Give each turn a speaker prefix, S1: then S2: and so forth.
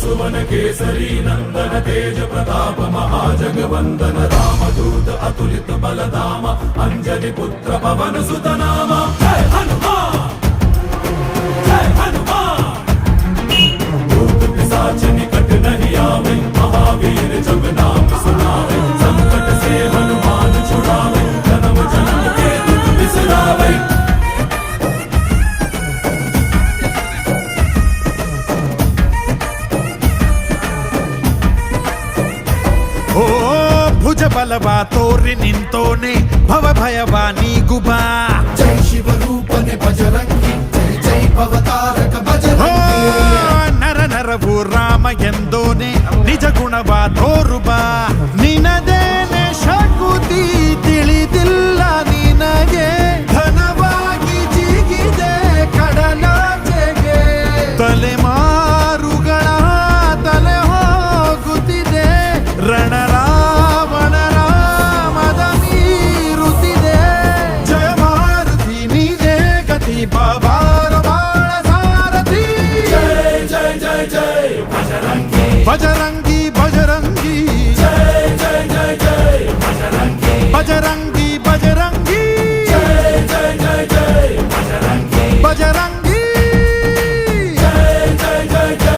S1: सुवन केसरी नंदन तेज प्रताप महाजगवंदन रामदूत अतुलित बलधाम अंजनी पुत्र पवन सुत नाम जय हनुमान जय हनुमान। भूत पिशाच निकट नहीं आवे महावीर जब नाम सुनावे संकट से हनुमान छुड़ावे जन्म जन्म के दुख बिसरावे।
S2: ಓ ಭುಜ ಬಲವ ತೋರಿ ನಿಂತೋನೆ ಭವ ಭಯವ ನೀಗುಬಾ
S3: ಜೈ ಶಿವರೂಪನೆ ಬಜರಂಗಿ ಜೈ ಜೈ ಭವತಾರಕ ಬಜರಂಗಿ
S2: ನರ ನರವು ರಾಮ ಎಂದೋನೆ ನಿಜ ಗುಣವ ತೋರುಬಾ ನಿನದೇನೆ ಶಕುತಿ ತಿಳಿದಿಲ್ಲ ನಿನಗೆ ಘನವಾಗಿ ಜಿಗಿದೆ ಕಡಲಾಚೆಗೆ ತಲೆಮಾರುಗಳ ತಲೆ ಹೋಗುತ್ತಿದೆ ರಣರಾವಣರ ಮದ ಮೀರುತ್ತಿದೆ ಜಯ ಮಾರುತಿ ನೀನೇ ಗತಿ ಬಾಬಾರ ಬಾಳ ಸಾರಥಿ
S1: जय जय जय जय बजरंगी
S2: ಬಜರಂಗಿ ಬಜರಂಗಿ
S1: जय जय जय जय बजरंगी
S2: ಬಜರಂಗ